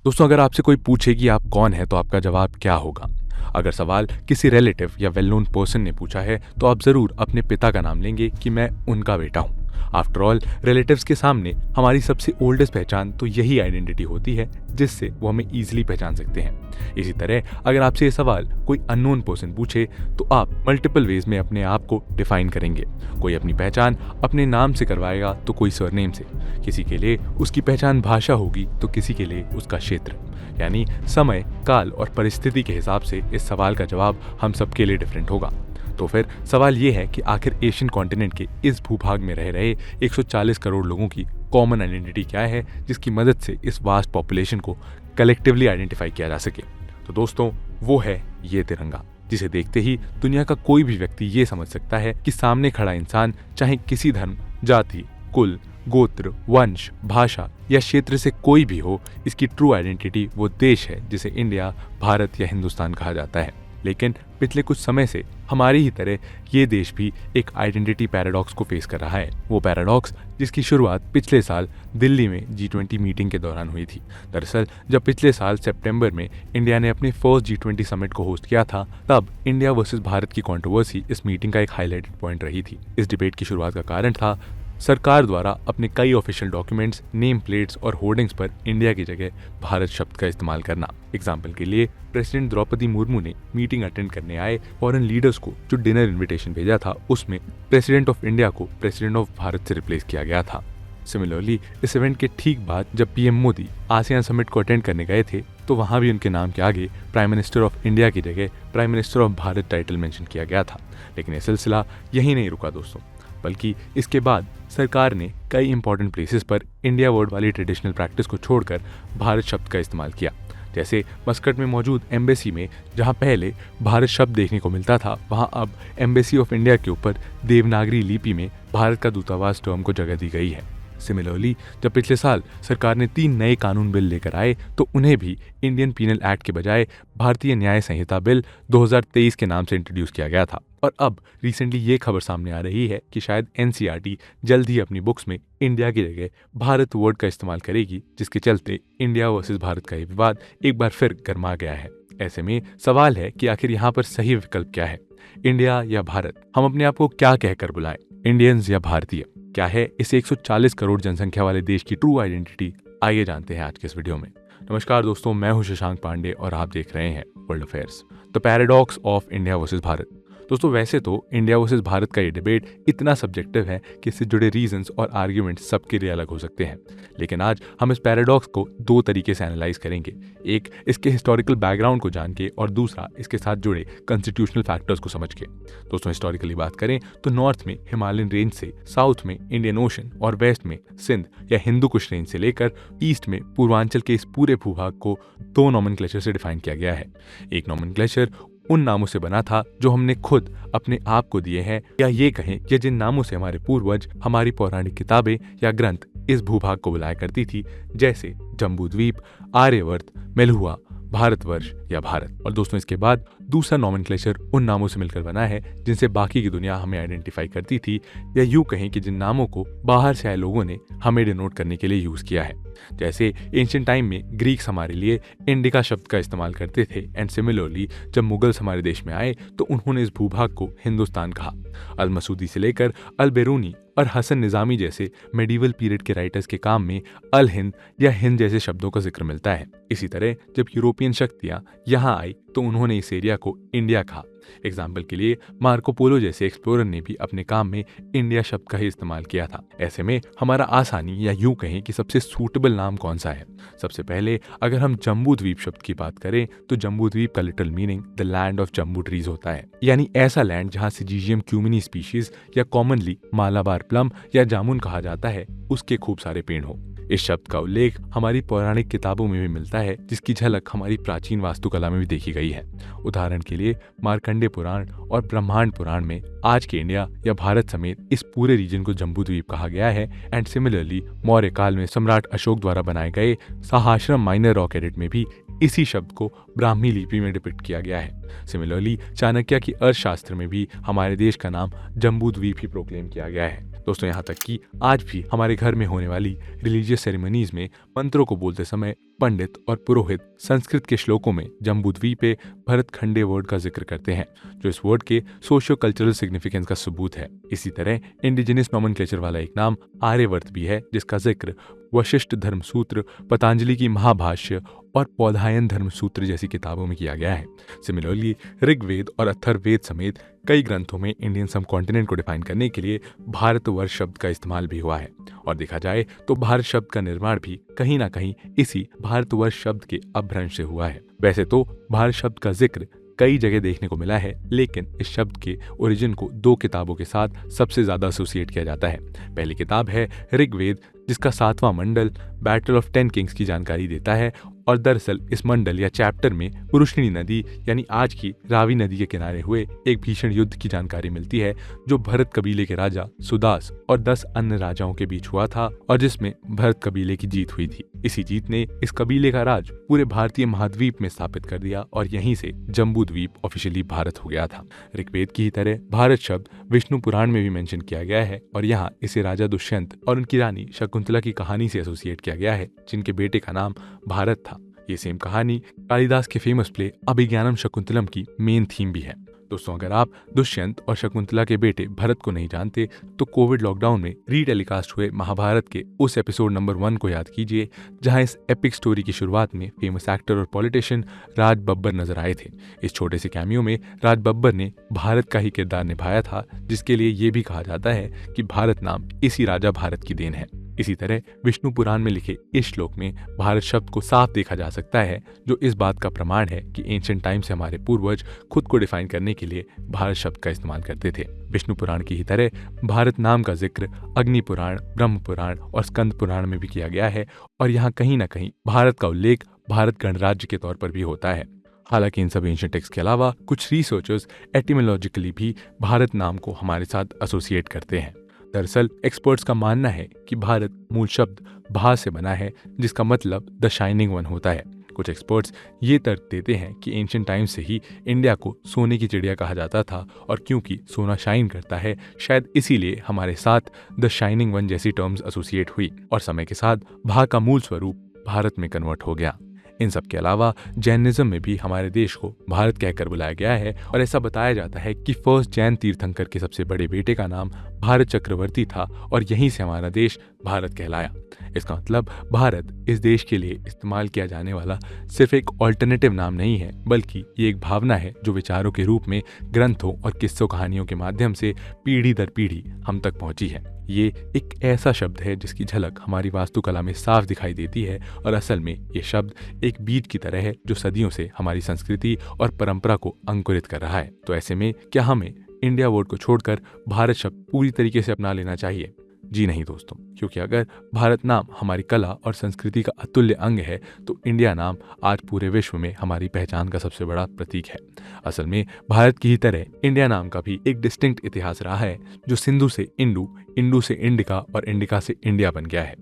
दोस्तों, अगर आपसे कोई पूछे कि आप कौन हैं तो आपका जवाब क्या होगा? अगर सवाल किसी रिलेटिव या वेल नोन पर्सन ने पूछा है तो आप जरूर अपने पिता का नाम लेंगे कि मैं उनका बेटा हूँ। आफ्टर ऑल, रिलेटिव्स के सामने हमारी सबसे ओल्डेस्ट पहचान तो यही आइडेंटिटी होती है जिससे वो हमें इजीली पहचान सकते हैं। इसी तरह अगर आपसे ये सवाल कोई अननोन पर्सन पूछे तो आप मल्टीपल वेज में अपने आप को डिफाइन करेंगे। कोई अपनी पहचान अपने नाम से करवाएगा तो कोई सरनेम से। किसी के लिए उसकी पहचान भाषा होगी तो किसी के लिए उसका क्षेत्र। यानी समय, काल और परिस्थिति के हिसाब से इस सवाल का जवाब हम सबके लिए डिफरेंट होगा। तो फिर सवाल ये है कि आखिर एशियन कॉन्टिनेंट के इस भूभाग में रह रहे 140 करोड़ लोगों की कॉमन आइडेंटिटी क्या है जिसकी मदद से इस वास्ट पॉपुलेशन को कलेक्टिवली आइडेंटिफाई किया जा सके। तो दोस्तों, वो है ये तिरंगा, जिसे देखते ही दुनिया का कोई भी व्यक्ति ये समझ सकता है कि सामने खड़ा इंसान चाहे किसी धर्म, जाति, कुल, गोत्र, वंश, भाषा या क्षेत्र से कोई भी हो, इसकी ट्रू आइडेंटिटी वो देश है जिसे इंडिया, भारत या हिंदुस्तान कहा जाता है। लेकिन पिछले कुछ समय से हमारी ही तरह ये देश भी एक आइडेंटिटी पैराडॉक्स को फेस कर रहा है। वो पैराडॉक्स जिसकी शुरुआत पिछले साल दिल्ली में G20 मीटिंग के दौरान हुई थी। दरअसल जब पिछले साल सितंबर में इंडिया ने अपने फर्स्ट G20 समिट को होस्ट किया था, तब इंडिया वर्सेस भारत की कंट्रोवर्सी इस मीटिंग का एक हाईलाइटेड पॉइंट रही थी। इस डिबेट की शुरुआत का कारण था सरकार द्वारा अपने कई ऑफिशियल डॉक्यूमेंट्स, नेम प्लेट्स और होर्डिंग्स पर इंडिया की जगह भारत शब्द का इस्तेमाल करना। एग्जाम्पल के लिए प्रेसिडेंट द्रौपदी मुर्मू ने मीटिंग अटेंड करने आए फॉरेन लीडर्स को जो डिनर इन्विटेशन भेजा था, उसमें प्रेसिडेंट ऑफ इंडिया को प्रेसिडेंट ऑफ भारत से रिप्लेस किया गया था। सिमिलरली इस इवेंट के ठीक बाद जब पीएम मोदी आसियान समिट को अटेंड करने गए थे तो वहां भी उनके नाम के आगे प्राइम मिनिस्टर ऑफ इंडिया की जगह prime minister of Bharat title mention किया गया था। लेकिन ये सिलसिला यही नहीं रुका दोस्तों, बल्कि इसके बाद सरकार ने कई इंपॉर्टेंट प्लेसेस पर इंडिया वर्ड वाली ट्रेडिशनल प्रैक्टिस को छोड़कर भारत शब्द का इस्तेमाल किया। जैसे मस्कट में मौजूद एम्बेसी में जहां पहले भारत शब्द देखने को मिलता था, वहां अब एम्बेसी ऑफ इंडिया के ऊपर देवनागरी लिपि में भारत का दूतावास टर्म को जगह दी गई है। सिमिलरली जब पिछले साल सरकार ने 3 नए कानून बिल लेकर आए तो उन्हें भी इंडियन पीनल एक्ट के बजाय भारतीय न्याय संहिता बिल 2023 के नाम से इंट्रोड्यूस किया गया था। और अब रिसेंटली ये खबर सामने आ रही है कि शायद NCERT जल्द ही अपनी बुक्स में इंडिया की जगह भारत वर्ड का इस्तेमाल करेगी, जिसके चलते इंडिया वर्सेस भारत का ये विवाद एक बार फिर गर्मा गया है। ऐसे में सवाल है कि आखिर यहाँ पर सही विकल्प क्या है, इंडिया या भारत? हम अपने आप को क्या कहकर बुलाएं, इंडियंस या भारतीय? क्या है इस 140 करोड़ जनसंख्या वाले देश की ट्रू आइडेंटिटी? आइए जानते हैं आज के इस वीडियो में। नमस्कार दोस्तों, मैं हूं शशांक पांडे और आप देख रहे हैं world affairs, the paradox of India versus Bharat. दोस्तों, वैसे तो इंडिया वर्सेस भारत का ये डिबेट इतना सब्जेक्टिव है कि इससे जुड़े रीजंस और आर्ग्यूमेंट्स सबके लिए अलग हो सकते हैं। लेकिन आज हम इस पैराडॉक्स को 2 तरीके से एनालाइज करेंगे, एक इसके हिस्टोरिकल बैकग्राउंड को जान के और दूसरा इसके साथ जुड़े कॉन्स्टिट्यूशनल फैक्टर्स को समझ के। दोस्तों, हिस्टोरिकली बात करें तो नॉर्थ में हिमालयन रेंज से, साउथ में इंडियन ओशन और वेस्ट में सिंध या हिंदू कुश रेंज से लेकर ईस्ट में पूर्वांचल के इस पूरे भूभाग को 2 नॉमेनक्लेचर से डिफाइन किया गया है। एक नॉमेनक्लेचर उन नामों से बना था जो हमने खुद अपने आप को दिए हैं, या ये कहें कि जिन नामों से हमारे पूर्वज, हमारी पौराणिक किताबें या ग्रंथ इस भूभाग को बुलाया करती थी, जैसे जम्बूद्वीप, आर्यवर्त, मेलुहा, भारतवर्ष या भारत। और दोस्तों, इसके बाद दूसरा नॉमेनक्लेचर उन नामों से मिलकर बना है जिनसे बाकी की दुनिया हमें आइडेंटिफाई करती थी, या यूं कहें कि जिन नामों को बाहर से आए लोगों ने हमें डिनोट करने के लिए यूज किया है। जैसे एंशिएंट टाइम में ग्रीक्स हमारे लिए इंडिका शब्द का इस्तेमाल करते थे, एंड सिमिलरली जब मुगल्स हमारे देश में आए तो उन्होंने इस भूभाग को हिंदुस्तान कहा। अल मसूदी से लेकर अल बेरूनी और हसन निजामी जैसे मेडिवल पीरियड के राइटर्स के काम में अल हिंद या हिंद जैसे शब्दों का जिक्र मिलता है। इसी तरह जब यूरोपियन शक्तियां यहाँ आई तो उन्होंने इस एरिया को इंडिया कहा। एग्जाम्पल के लिए मार्को पोलो जैसे एक्सप्लोरर ने भी अपने काम में इंडिया शब्द का ही इस्तेमाल किया था। ऐसे में हमारा आसानी या यूं कहें कि सबसे सूटेबल नाम कौन सा है? सबसे पहले अगर हम जम्बूद्वीप शब्द की बात करें तो जम्बूद्वीप का literal meaning the land of jambu trees होता है, यानी ऐसा लैंड जहां सिजीशियम क्यूमिनी स्पीशीज या कॉमनली मालाबार प्लम या जामुन कहा जाता है, उसके खूब सारे पेड़ हो। इस शब्द का उल्लेख हमारी पौराणिक किताबों में भी मिलता है, जिसकी झलक हमारी प्राचीन वास्तुकला में भी देखी गई है। उदाहरण के लिए मार्कंडे पुराण और ब्रह्मांड पुराण में आज के इंडिया या भारत समेत इस पूरे रीजन को जम्बूद्वीप कहा गया है। एंड सिमिलरली मौर्य काल में सम्राट अशोक द्वारा बनाए गए सहाश्रम माइनर रॉक एडिट में भी इसी शब्द को ब्राह्मी लिपि में डिपिक्ट किया गया है। सिमिलरली चाणक्य की अर्थशास्त्र में भी हमारे देश का नाम जम्बूद्वीप ही प्रोक्लेम किया गया है। दोस्तों, यहाँ तक कि आज भी हमारे घर में होने वाली रिलीजियस सेरेमनीज में मंत्रों को बोलते समय पंडित और पुरोहित संस्कृत के श्लोकों में जम्बूद्वीपे भरतखंडे वर्ड का जिक्र करते हैं, जो इस वर्ड के सोशियो कल्चरल सिग्निफिकेंस का सबूत है। इसी तरह इंडिजिनस नॉमेनक्लेचर वाला एक नाम आर्यवर्त भी है, जिसका जिक्र वशिष्ठ धर्मसूत्र, पतंजलि की महाभाष्य और पौधायन धर्मसूत्र जैसी किताबों में किया गया है। सिमिलरली ऋग्वेद और अथर्ववेद समेत कई ग्रंथों में इंडियन सबकॉन्टिनेंट को डिफाइन करने के लिए भारतवर्ष शब्द का इस्तेमाल भी हुआ है। और देखा जाए तो भारत शब्द का निर्माण भी कहीं ना कहीं इसी भारतवर्ष शब्द के अपभ्रंश से हुआ है। वैसे तो भारत शब्द का जिक्र कई जगह देखने को मिला है, लेकिन इस शब्द के ओरिजिन को 2 किताबों के साथ सबसे ज्यादा एसोसिएट किया जाता है। पहली किताब है ऋग्वेद, जिसका 7वां मंडल बैटल ऑफ 10 किंग्स की जानकारी देता है, और दरअसल इस मंडल या चैप्टर में पुरुषनी नदी यानी आज की रावी नदी के किनारे हुए एक भीषण युद्ध की जानकारी मिलती है, जो भरत कबीले के राजा सुदास और 10 अन्य राजाओं के बीच हुआ था, और जिसमें भरत कबीले की जीत हुई थी। इसी जीत ने इस कबीले का राज पूरे भारतीय महाद्वीप में स्थापित कर दिया, और यहीं से जम्बूद्वीप ऑफिशियली भारत हो गया था। ऋग्वेद की ही तरह भारत शब्द विष्णु पुराण में भी मेंशन किया गया है, और यहाँ इसे राजा दुष्यंत और उनकी रानी शकुंतला की कहानी से एसोसिएट किया गया है, जिनके बेटे का नाम भारत था। ये सेम कहानी कालिदास के फेमस प्ले अभिज्ञानम शकुंतलम की मेन थीम भी है। दोस्तों, अगर आप दुष्यंत और शकुंतला के बेटे भरत को नहीं जानते तो कोविड लॉकडाउन में रीटेलीकास्ट हुए महाभारत के उस एपिसोड नंबर 1 को याद कीजिए, जहां इस एपिक स्टोरी की शुरुआत में फेमस एक्टर और पॉलिटिशियन राज बब्बर नजर आए थे। इस छोटे से कैमियो में राज बब्बर ने भारत का ही किरदार निभाया था, जिसके लिए ये भी कहा जाता है कि भारत नाम इसी राजा भारत की देन है। इसी तरह विष्णु पुराण में लिखे इस श्लोक में भारत शब्द को साफ देखा जा सकता है, जो इस बात का प्रमाण है कि एंशिएंट टाइम से हमारे पूर्वज खुद को डिफाइन करने के लिए भारत शब्द का इस्तेमाल करते थे। विष्णु पुराण की ही तरह भारत नाम का जिक्र अग्नि पुराण, ब्रह्म पुराण और स्कंद पुराण में भी किया गया है, और यहाँ कहीं ना कहीं भारत का उल्लेख भारत गणराज्य के तौर पर भी होता है। हालांकि इन सब एंशिएंट टेक्स्ट के अलावा कुछ रिसर्चर्स एटिमोलॉजिकली भी भारत नाम को हमारे साथ एसोसिएट करते हैं। दरअसल एक्सपर्ट्स का मानना है कि भारत मूल शब्द भा से बना है, जिसका मतलब द शाइनिंग वन होता है। कुछ एक्सपर्ट्स ये तर्क देते हैं कि एंशिएंट टाइम्स से ही इंडिया को सोने की चिड़िया कहा जाता था, और क्योंकि सोना शाइन करता है, शायद इसीलिए हमारे साथ द शाइनिंग वन जैसी टर्म्स एसोसिएट हुई, और समय के साथ भा का मूल स्वरूप भारत में कन्वर्ट हो गया। इन सब के अलावा जैनिज्म में भी हमारे देश को भारत कहकर बुलाया गया है, और ऐसा बताया जाता है कि फर्स्ट जैन तीर्थंकर के सबसे बड़े बेटे का नाम भारत चक्रवर्ती था, और यहीं से हमारा देश भारत कहलाया। इसका मतलब भारत इस देश के लिए इस्तेमाल किया जाने वाला सिर्फ एक ऑल्टरनेटिव नाम नहीं है, बल्कि ये एक भावना है जो विचारों के रूप में ग्रंथों और किस्सों कहानियों के माध्यम से पीढ़ी दर पीढ़ी हम तक पहुंची है। ये एक ऐसा शब्द है जिसकी झलक हमारी वास्तुकला में साफ दिखाई देती है, और असल में ये शब्द एक बीज की तरह है जो सदियों से हमारी संस्कृति और परंपरा को अंकुरित कर रहा है। तो ऐसे में क्या हमें इंडिया वर्ड को छोड़कर भारत शब्द पूरी तरीके से अपना लेना चाहिए? जी नहीं दोस्तों, क्योंकि अगर भारत नाम हमारी कला और संस्कृति का अतुल्य अंग है, तो इंडिया नाम आज पूरे विश्व में हमारी पहचान का सबसे बड़ा प्रतीक है। असल में भारत की ही तरह इंडिया नाम का भी एक डिस्टिंक्ट इतिहास रहा है, जो सिंधु से इंडू, इंडू से इंडिका और इंडिका से इंडिया बन गया है।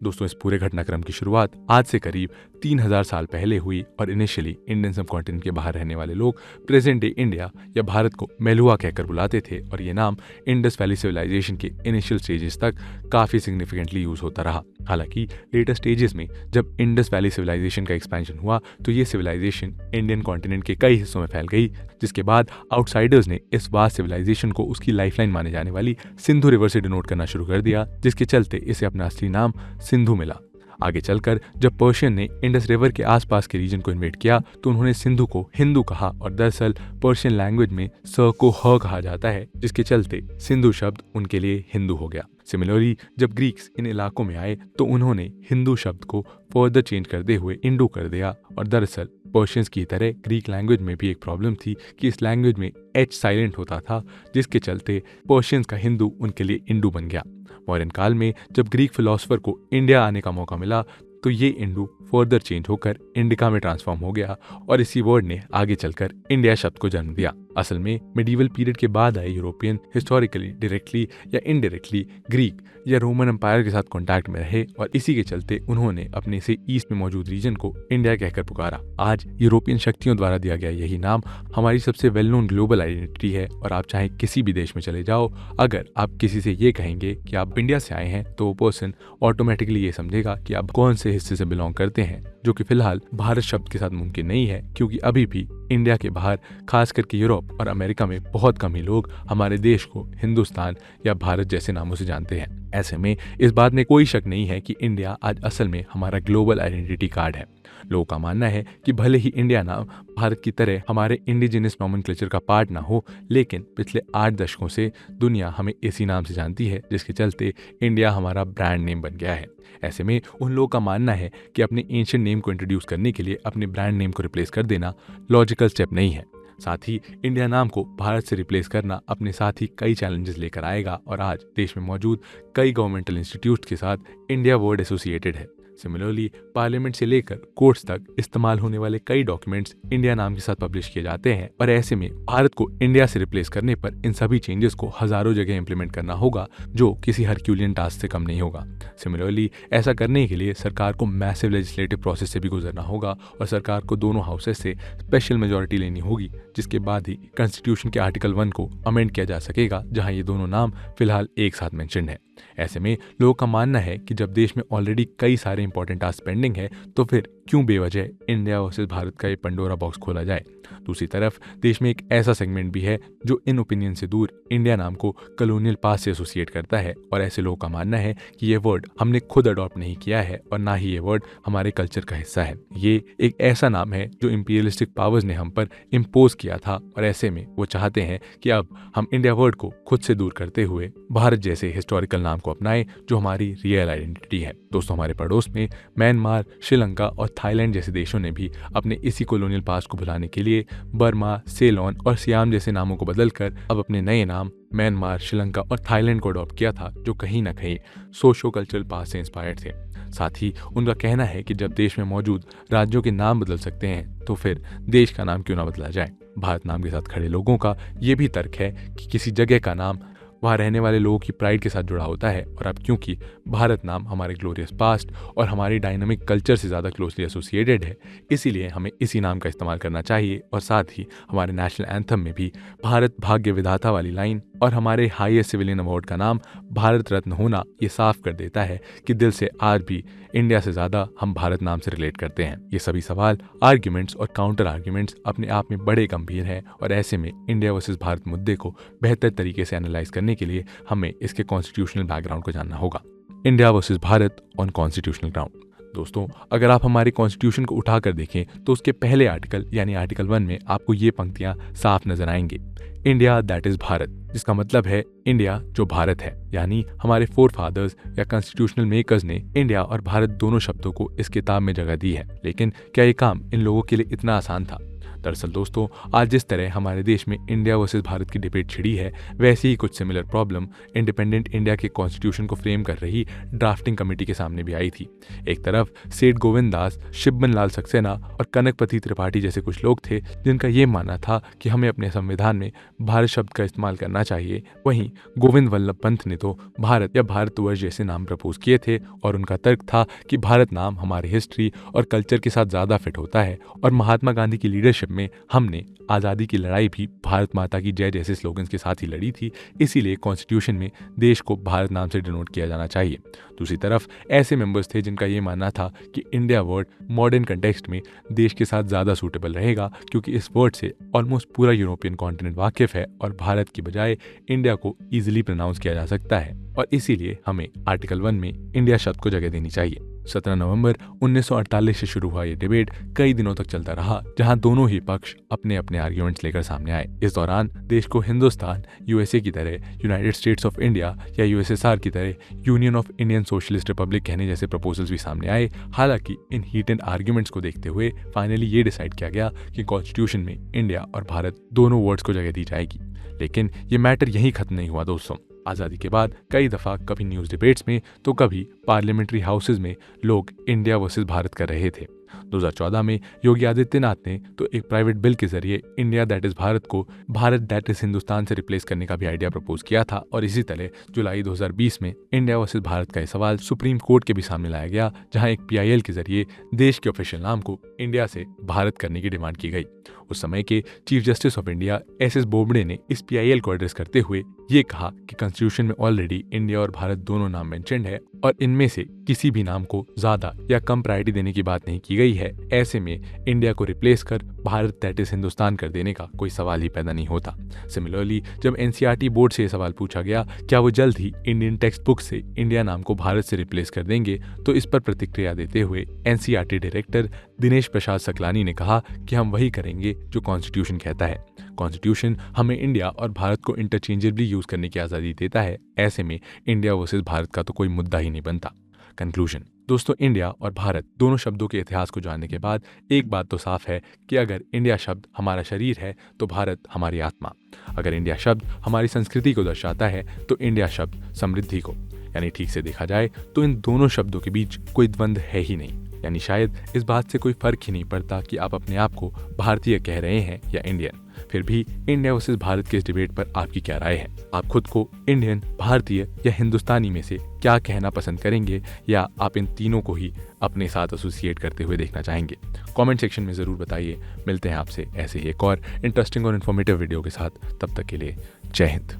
दोस्तों, इस पूरे घटनाक्रम की शुरुआत आज से करीब 3000 साल पहले हुई, और इनिशियली इंडियन सबकॉन्टिनेंट के बाहर रहने वाले लोग प्रेजेंट डे इंडिया या भारत को मेलुआ कहकर बुलाते थे, और ये नाम इंडस वैली सिविलाइजेशन के इनिशियल स्टेजेस तक काफी सिग्निफिकेंटली यूज होता रहा। हालांकि लेटर स्टेजेस में जब इंडस वैली सिविलाइजेशन का एक्सपेंशन हुआ, तो ये सिविलाइजेशन इंडियन कॉन्टिनेंट के कई हिस्सों में फैल गई, जिसके बाद आउटसाइडर्स ने इस वास्ट सिविलाइजेशन को उसकी लाइफलाइन माने जाने वाली सिंधु रिवर से डिनोट करना शुरू कर दिया, जिसके चलते इसे अपना असली नाम सिंधु मिला। आगे चलकर जब पर्शियन ने इंडस रिवर के आसपास के रीजन को इन्वेड किया, तो उन्होंने सिंधु को हिंदू कहा, और दरअसल पर्शियन लैंग्वेज में स को ह कहा जाता है, जिसके चलते सिंधु शब्द उनके लिए हिंदू हो गया। सिमिलरली जब ग्रीक्स इन इलाकों में आए, तो उन्होंने हिंदू शब्द को फर्दर चेंज करते हुए इंडू कर दिया, और दरअसल पर्शियंस की तरह ग्रीक लैंग्वेज में भी एक प्रॉब्लम थी कि इस लैंग्वेज में एच साइलेंट होता था, जिसके चलते पर्शियंस का हिंदू उनके लिए इंडू बन गया। मॉडर्न काल में जब ग्रीक फिलोसोफर को इंडिया आने का मौका मिला, तो ये इंडू फर्दर चेंज होकर इंडिका में ट्रांसफॉर्म हो गया और इसी वर्ड ने आगे चलकर इंडिया शब्द को जन्म दिया। असल में मिडीवल पीरियड के बाद आए यूरोपियन हिस्टोरिकली डायरेक्टली या इनडायरेक्टली ग्रीक या रोमन एम्पायर के साथ कॉन्टैक्ट में रहे और इसी के चलते उन्होंने अपने से ईस्ट में मौजूद रीजन को इंडिया कहकर पुकारा। आज यूरोपियन शक्तियों द्वारा दिया गया यही नाम हमारी सबसे वेल नोन ग्लोबल आइडेंटिटी है और आप चाहे किसी भी देश में चले जाओ, अगर आप किसी से ये कहेंगे कि आप इंडिया से आए हैं तो वो पर्सन ऑटोमेटिकली ये समझेगा कि आप कौन से हिस्से से बिलोंग करते हैं, जो कि फिलहाल भारत शब्द के साथ मुमकिन नहीं है, क्योंकि अभी भी इंडिया के बाहर खास करके यूरोप और अमेरिका में बहुत कम ही लोग हमारे देश को हिंदुस्तान या भारत जैसे नामों से जानते हैं। ऐसे में इस बात में कोई शक नहीं है कि इंडिया आज असल में हमारा ग्लोबल आइडेंटिटी कार्ड है। लोगों का मानना है कि भले ही इंडिया नाम भारत की तरह हमारे इंडिजिनस नॉमेनक्लेचर का पार्ट ना हो, लेकिन पिछले 8 दशकों से दुनिया हमें इसी नाम से जानती है, जिसके चलते इंडिया हमारा ब्रांड नेम बन गया है। ऐसे में उन लोगों का मानना है कि अपने एंशिएंट नेम को इंट्रोड्यूस करने के लिए अपने ब्रांड नेम को रिप्लेस कर देना लॉजिकल स्टेप नहीं है। साथ ही इंडिया नाम को भारत से रिप्लेस करना अपने साथ ही कई चैलेंजेस लेकर आएगा और आज देश में मौजूद कई गवर्नमेंटल इंस्टीट्यूट के साथ इंडिया वर्ड एसोसिएटेड है। सिमिलरली पार्लियामेंट से लेकर कोर्ट्स तक इस्तेमाल होने वाले कई डॉक्यूमेंट्स इंडिया नाम के साथ पब्लिश किए जाते हैं और ऐसे में भारत को इंडिया से रिप्लेस करने पर इन सभी चेंजेस को हजारों जगह इंप्लीमेंट करना होगा, जो किसी हरक्यूलियन टास्क से कम नहीं होगा। सिमिलरली ऐसा करने के लिए सरकार को मैसिव लेजिस्लेटिव प्रोसेस से भी गुजरना होगा और सरकार को दोनों हाउसेस से स्पेशल मेजोरिटी लेनी होगी, जिसके बाद ही कॉन्स्टिट्यूशन के आर्टिकल 1 को अमेंड किया जा सकेगा, जहां ये दोनों नाम फिलहाल एक साथ मेंशन्ड है। ऐसे में लोगों का मानना है कि जब देश में ऑलरेडी कई सारे इंपॉर्टेंट टास्क पेंडिंग है, तो फिर क्यों बेवजह इंडिया वर्सेस भारत का ये पंडोरा बॉक्स खोला जाए। दूसरी तरफ देश में एक ऐसा सेगमेंट भी है जो इन ओपिनियन से दूर इंडिया नाम को कॉलोनियल पास्ट से एसोसिएट करता है और ऐसे लोगों का मानना है कि ये वर्ड हमने खुद अडॉप्ट नहीं किया है और ना ही ये वर्ड हमारे कल्चर का हिस्सा है। ये एक ऐसा नाम है जो इंपीरियलिस्टिक पावर्स ने हम पर इम्पोज किया था और ऐसे में वो चाहते हैं कि अब हम इंडिया वर्ड को खुद से दूर करते हुए भारत जैसे हिस्टोरिकल नाम को अपनाएं, जो हमारी रियल आइडेंटिटी है। दोस्तों, हमारे पड़ोस में म्यांमार, श्रीलंका और थाईलैंड जैसे देशों ने भी अपने इसी कॉलोनियल पास्ट को भुलाने के लिए बर्मा, सेलोन और सियाम जैसे नामों को बदलकर अब अपने नए नाम म्यांमार, श्रीलंका और थाईलैंड को अडॉप्ट किया था, जो कहीं ना कहीं सोशो कल्चरल पास्ट से इंस्पायर्ड थे। साथ ही उनका कहना है कि जब देश में मौजूद राज्यों के नाम बदल सकते हैं तो फिर देश का नाम क्यों ना बदला जाए। भारत नाम के साथ खड़े लोगों का ये भी तर्क है कि किसी जगह का नाम वहाँ रहने वाले लोगों की प्राइड के साथ जुड़ा होता है और अब क्योंकि भारत नाम हमारे ग्लोरियस पास्ट और हमारी डायनामिक कल्चर से ज़्यादा क्लोजली एसोसिएटेड है, इसीलिए हमें इसी नाम का इस्तेमाल करना चाहिए। और साथ ही हमारे नेशनल एंथम में भी भारत भाग्य विधाता वाली लाइन और हमारे हाईएस्ट सिविलियन अवार्ड का नाम भारत रत्न होना ये साफ कर देता है कि दिल से आज भी इंडिया से ज़्यादा हम भारत नाम से रिलेट करते हैं। ये सभी सवाल, आर्ग्यूमेंट्स और काउंटर आर्ग्यूमेंट्स अपने आप में बड़े गंभीर हैं और ऐसे में इंडिया वर्सेस भारत मुद्दे को बेहतर तरीके से एनालाइज करने के लिए हमें इसके कॉन्स्टिट्यूशनल बैकग्राउंड को जानना होगा। India versus Bharat on constitutional ground. दोस्तों, अगर आप हमारे कॉन्स्टिट्यूशन को उठाकर देखें तो उसके पहले आर्टिकल यानी आर्टिकल 1 में आपको ये पंक्तियां साफ नजर आएंगी, इंडिया दैट इज भारत, जिसका मतलब है इंडिया जो भारत है। यानी हमारे फोर फादर्स या कॉन्स्टिट्यूशनल मेकर्स ने इंडिया और भारत दोनों शब्दों को इस किताब में जगह दी है। लेकिन क्या ये काम इन लोगों के लिए इतना आसान था? दरअसल दोस्तों, आज जिस तरह हमारे देश में इंडिया वर्सेस भारत की डिबेट छिड़ी है, वैसी ही कुछ सिमिलर प्रॉब्लम इंडिपेंडेंट इंडिया के कॉन्स्टिट्यूशन को फ्रेम कर रही ड्राफ्टिंग कमेटी के सामने भी आई थी। एक तरफ सेठ गोविंद दास, शिवबन लाल सक्सेना और कनकपति त्रिपाठी जैसे कुछ लोग थे जिनका ये मानना था कि हमें अपने संविधान में भारत शब्द का इस्तेमाल करना चाहिए। वहीं गोविंद वल्लभ पंत ने तो भारत या भारतवर्ष जैसे नाम प्रपोज किए थे और उनका तर्क था कि भारत नाम हमारे हिस्ट्री और कल्चर के साथ ज़्यादा फिट होता है और महात्मा गांधी की लीडरशिप में हमने आज़ादी की लड़ाई भी भारत माता की जय जैसे स्लोगन्स के साथ ही लड़ी थी, इसीलिए कॉन्स्टिट्यूशन में देश को भारत नाम से डिनोट किया जाना चाहिए। दूसरी तरफ ऐसे मेंबर्स थे जिनका ये मानना था कि इंडिया वर्ड मॉडर्न कंटेक्स्ट में देश के साथ ज़्यादा सूटेबल रहेगा, क्योंकि इस वर्ड से ऑलमोस्ट पूरा यूरोपियन कॉन्टिनेंट वाकिफ है और भारत की बजाय इंडिया को ईजिली प्रोनाउंस किया जा सकता है और इसीलिए हमें आर्टिकल 1 में इंडिया शब्द को जगह देनी चाहिए। 17 नवंबर 1948 से शुरू हुआ ये डिबेट कई दिनों तक चलता रहा, जहां दोनों ही पक्ष अपने अपने आर्ग्यूमेंट्स लेकर सामने आए। इस दौरान देश को हिंदुस्तान यूएसए की तरह यूनाइटेड स्टेट्स ऑफ इंडिया या यूएसएसआर की तरह union of Indian socialist Republic कहने जैसे प्रपोजल्स भी सामने आए। हालांकि इन हीटेड आर्ग्यूमेंट्स को देखते हुए फाइनली ये डिसाइड किया गया कि कॉन्स्टिट्यूशन में इंडिया और भारत दोनों वर्ड्स को जगह दी जाएगी। लेकिन ये मैटर यहीं खत्म नहीं हुआ दोस्तों। आज़ादी के बाद कई दफ़ा कभी न्यूज़ डिबेट्स में तो कभी पार्लियामेंट्री हाउसेज में लोग इंडिया वर्सेस भारत कर रहे थे। 2014 में योगी आदित्यनाथ ने तो एक प्राइवेट बिल के जरिए इंडिया दैट इज भारत को भारत दैट इज हिंदुस्तान से रिप्लेस करने का भी आइडिया प्रपोज किया था। और इसी तरह जुलाई 2020 में इंडिया वर्सेस भारत का यह सवाल सुप्रीम कोर्ट के भी सामने लाया गया, जहां एक पीआईएल के जरिए देश के ऑफिशियल नाम को इंडिया से भारत करने की डिमांड की गई। उस समय के chief justice of India S Bobde ने इस पीआईएल को एड्रेस करते हुए ये कहा कि कॉन्स्टिट्यूशन में ऑलरेडी इंडिया और भारत दोनों नाम मेंशन्ड है और इनमें से किसी भी नाम को ज्यादा या कम प्रायोरिटी देने की बात नहीं की गई है। ऐसे में इंडिया को रिप्लेस कर भारत दैट इज हिंदुस्तान कर देने का कोई सवाल ही पैदा नहीं होता। सिमिलरली जब एनसीईआरटी बोर्ड से यह सवाल पूछा गया क्या वो जल्द ही इंडियन टेक्स्ट बुक से इंडिया नाम को भारत से रिप्लेस कर देंगे, तो इस पर प्रतिक्रिया देते हुए एनसीईआरटी डायरेक्टर दिनेश प्रसाद सकलानी ने कहा कि हम वही करेंगे जो कॉन्स्टिट्यूशन कहता है। कॉन्स्टिट्यूशन हमें इंडिया और भारत को इंटरचेंजेबली यूज करने की आज़ादी देता है। ऐसे में इंडिया वर्सेस भारत का तो कोई मुद्दा ही नहीं बनता। कंक्लूजन दोस्तों, इंडिया और भारत दोनों शब्दों के इतिहास को जानने के बाद एक बात तो साफ है कि अगर इंडिया शब्द हमारा शरीर है तो भारत हमारी आत्मा। अगर इंडिया शब्द हमारी संस्कृति को दर्शाता है तो इंडिया शब्द समृद्धि को। यानी ठीक से देखा जाए तो इन दोनों शब्दों के बीच कोई द्वंद्व है ही नहीं। यानी शायद इस बात से कोई फर्क ही नहीं पड़ता कि आप अपने आप को भारतीय कह रहे हैं या इंडियन। फिर भी इंडिया वर्सेस भारत के इस डिबेट पर आपकी क्या राय है? आप खुद को इंडियन, भारतीय या हिंदुस्तानी में से क्या कहना पसंद करेंगे, या आप इन तीनों को ही अपने साथ एसोसिएट करते हुए देखना चाहेंगे? कमेंट सेक्शन में ज़रूर बताइए। मिलते हैं आपसे ऐसे ही एक और इंटरेस्टिंग और इन्फॉर्मेटिव वीडियो के साथ। तब तक के लिए जय हिंद।